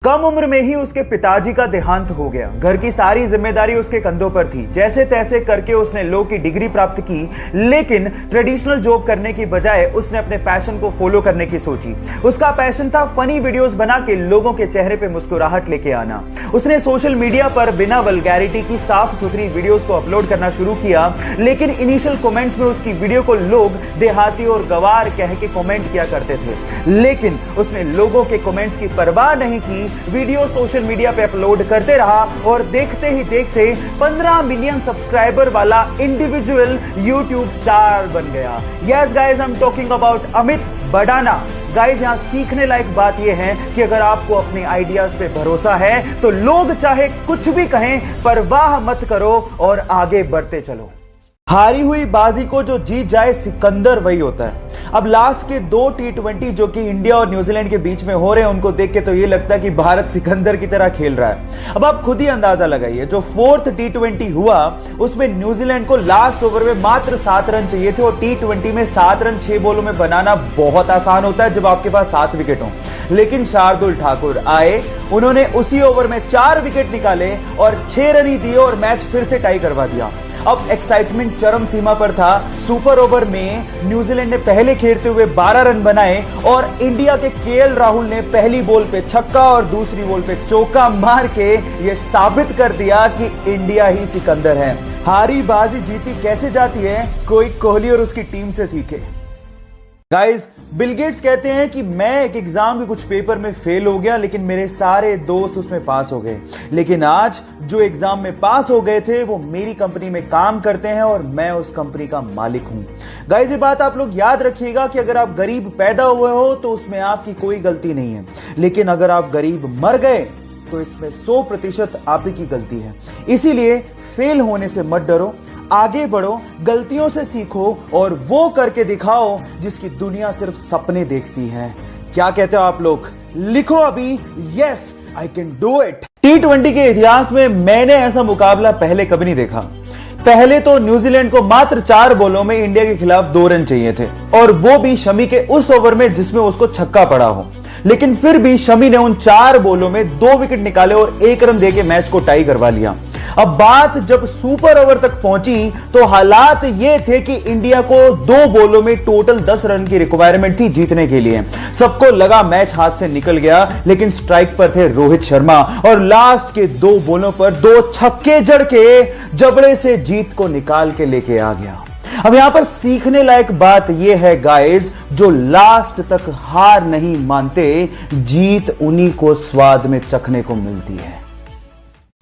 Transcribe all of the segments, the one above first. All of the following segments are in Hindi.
कम उम्र में ही उसके पिताजी का देहांत हो गया। घर की सारी जिम्मेदारी उसके कंधों पर थी। जैसे तैसे करके उसने लॉ की डिग्री प्राप्त की, लेकिन ट्रेडिशनल जॉब करने की बजाय उसने अपने पैशन को फॉलो करने की सोची। उसका पैशन था फनी वीडियोस बना के लोगों के चेहरे पे मुस्कुराहट लेके आना। उसने सोशल मीडिया पर बिना वल्गैरिटी की साफ सुथरी वीडियोस को अपलोड करना शुरू किया, लेकिन इनिशियल कमेंट्स में उसकी वीडियो को लोग देहाती और गवार कह के कमेंट किया करते थे। लेकिन उसने लोगों के कमेंट्स की परवाह नहीं की, वीडियो सोशल मीडिया पे अपलोड करते रहा और देखते ही देखते 15 मिलियन सब्सक्राइबर वाला इंडिविजुअल यूट्यूब स्टार बन गया। Yes guys, I am talking about Amit Badana. Guys, यहां सीखने लायक बात यह है कि अगर आपको अपने आइडियाज पे भरोसा है तो लोग चाहे कुछ भी कहें, परवाह मत करो और आगे बढ़ते चलो। हारी हुई बाजी को जो जीत जाए सिकंदर वही होता है। अब लास्ट के 2 T20 जो कि इंडिया और न्यूजीलैंड के बीच में हो रहे हैं, उनको देख के तो ये लगता है कि भारत सिकंदर की तरह खेल रहा है। अब आप खुद ही अंदाजा लगाइए, जो 4th T20 हुआ उसमें न्यूजीलैंड को लास्ट ओवर में मात्र 7 रन चाहिए थे, और T20 में 7 रन 6 बॉलों में बनाना बहुत आसान होता है जब आपके पास 7 विकेट हो। लेकिन शार्दुल ठाकुर आए, उन्होंने उसी ओवर में 4 विकेट निकाले और 6 रन ही दिए और मैच फिर से टाई करवा दिया। अब एक्साइटमेंट चरम सीमा पर था। सुपर ओवर में न्यूजीलैंड ने पहले खेलते हुए 12 रन बनाए और इंडिया के केएल राहुल ने पहली बॉल पे छक्का और दूसरी बॉल पे चौका मार के यह साबित कर दिया कि इंडिया ही सिकंदर है। हारी बाजी जीती कैसे जाती है, कोई कोहली और उसकी टीम से सीखे। गाइस, बिल गेट्स कहते हैं कि मैं एक एग्जाम के कुछ पेपर में फेल हो गया, लेकिन मेरे सारे दोस्त उसमें पास हो गए। लेकिन आज जो एग्जाम में पास हो गए थे वो मेरी कंपनी में काम करते हैं और मैं उस कंपनी का मालिक हूं। गाइस, ये बात आप लोग याद रखिएगा कि अगर आप गरीब पैदा हुए हो तो उसमें आपकी कोई गलती नहीं है, लेकिन अगर आप गरीब मर गए तो इसमें 100% आप ही की गलती है। इसीलिए फेल होने से मत डरो, आगे बढ़ो, गलतियों से सीखो और वो करके दिखाओ जिसकी दुनिया सिर्फ सपने देखती है। क्या कहते हो आप लोग? लिखो अभी, yes I can do it. T20 के इतिहास में मैंने ऐसा मुकाबला पहले कभी नहीं देखा। पहले तो न्यूजीलैंड को मात्र 4 बॉलों में इंडिया के खिलाफ 2 रन चाहिए थे, और वो भी शमी के उस ओवर में जिसमें उसको छक्का पड़ा हो। लेकिन फिर भी शमी ने उन 4 बॉलों में 2 विकेट निकाले और 1 रन देके मैच को टाई करवा लिया। अब बात जब सुपर ओवर तक पहुंची तो हालात ये थे कि इंडिया को 2 बॉलों में टोटल 10 रन की रिक्वायरमेंट थी जीतने के लिए। सबको लगा मैच हाथ से निकल गया, लेकिन स्ट्राइक पर थे रोहित शर्मा और लास्ट के 2 बॉलों पर 2 छक्के जड़ के जबड़े से जीत को निकाल के लेके आ गया। अब यहां पर सीखने लायक बात यह है गाइस, जो लास्ट तक हार नहीं मानते, जीत उन्हीं को स्वाद में चखने को मिलती है।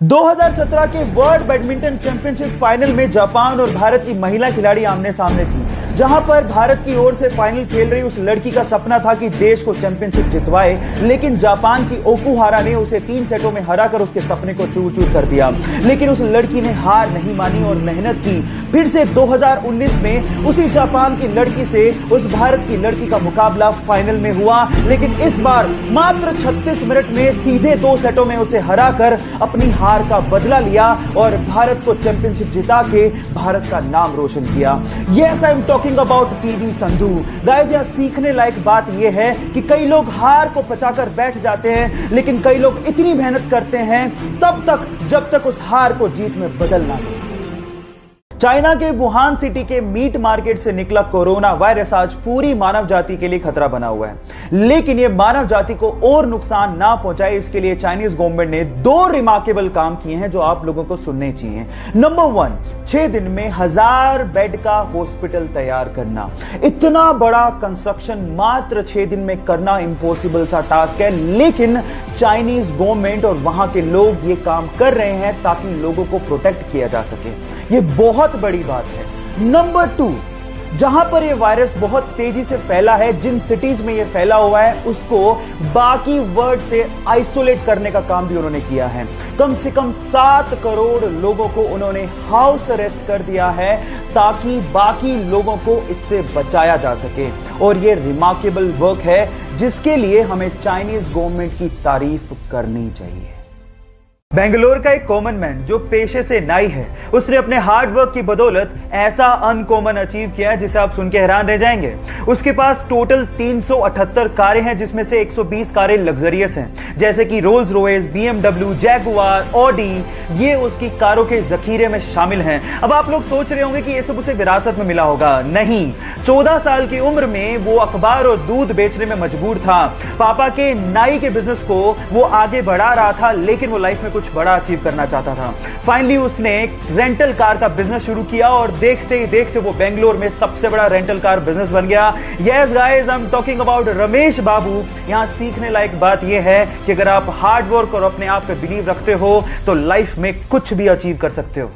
2017 के वर्ल्ड बैडमिंटन चैंपियनशिप फाइनल में जापान और भारत की महिला खिलाड़ी आमने सामने थी, जहां पर भारत की ओर से फाइनल खेल रही उस लड़की का सपना था कि देश को चैंपियनशिप जितवाए, लेकिन जापान की ओकुहारा ने उसे 3 सेटों में हराकर उसके सपने को चूर चूर कर दिया। लेकिन उस लड़की ने हार नहीं मानी और मेहनत की। फिर से 2019 में उसी जापान की लड़की से उस भारत की लड़की का मुकाबला फाइनल में हुआ, लेकिन इस बार मात्र 36 मिनट में सीधे 2 सेटों में उसे हराकर अपनी हार का बदला लिया और भारत को चैंपियनशिप जिता के भारत का नाम रोशन किया। Yes, I am talking about PV Sandhu. Guys, यहां सीखने लायक बात यह है कि कई लोग हार को पचाकर बैठ जाते हैं, लेकिन कई लोग इतनी मेहनत करते हैं तब तक जब तक उस हार को जीत में बदल ना दे। चाइना के वुहान सिटी के मीट मार्केट से निकला कोरोना वायरस आज पूरी मानव जाति के लिए खतरा बना हुआ है, लेकिन यह मानव जाति को और नुकसान ना पहुंचाए इसके लिए चाइनीज गवर्नमेंट ने 2 रिमार्केबल काम किए हैं जो आप लोगों को सुनने चाहिए। नंबर 1, 6 दिन में 1000 बेड का हॉस्पिटल तैयार करना। इतना बड़ा कंस्ट्रक्शन मात्र 6 दिन में करना इम्पॉसिबल सा टास्क है, लेकिन चाइनीज गवर्नमेंट और वहां के लोग ये काम कर रहे हैं ताकि लोगों को प्रोटेक्ट किया जा सके। ये बहुत बड़ी बात है। नंबर 2, जहां पर यह वायरस बहुत तेजी से फैला है, जिन सिटीज में यह फैला हुआ है उसको बाकी वर्ल्ड से आइसोलेट करने का काम भी उन्होंने किया है। कम से कम 7 करोड़ लोगों को उन्होंने हाउस अरेस्ट कर दिया है ताकि बाकी लोगों को इससे बचाया जा सके। और यह रिमार्केबल वर्क है जिसके लिए हमें चाइनीज गवर्नमेंट की तारीफ करनी चाहिए। बेंगलोर का एक कॉमन मैन जो पेशे से नाई है, उसने अपने हार्ड वर्क की बदौलत ऐसा अनकॉमन अचीव किया है जिसे आप सुन के हैरान रह जाएंगे। उसके पास टोटल 378 कारें हैं, जिसमें से 120 कारें लग्जरियस हैं, जैसे कि Rolls Royce, BMW, Jaguar, Audi. ये उसकी कारों के जखीरे में शामिल हैं। अब आप लोग सोच रहे होंगे कि ये सब उसे विरासत में मिला होगा। नहीं, 14 साल की उम्र में वो अखबार और दूध बेचने में मजबूर था। पापा के नाई के बिजनेस को वो आगे बढ़ा रहा था, लेकिन वो लाइफ में कुछ बड़ा अचीव करना चाहता था। फाइनली उसने रेंटल कार का बिजनेस शुरू किया और देखते ही देखते वो बेंगलोर में सबसे बड़ा रेंटल कार बिजनेस बन गया। Yes guys, I am talking about Ramesh Babu. यहां सीखने लायक बात यह है कि अगर आप हार्ड वर्क और अपने आप पे बिलीव रखते हो तो लाइफ में कुछ भी अचीव कर सकते हो।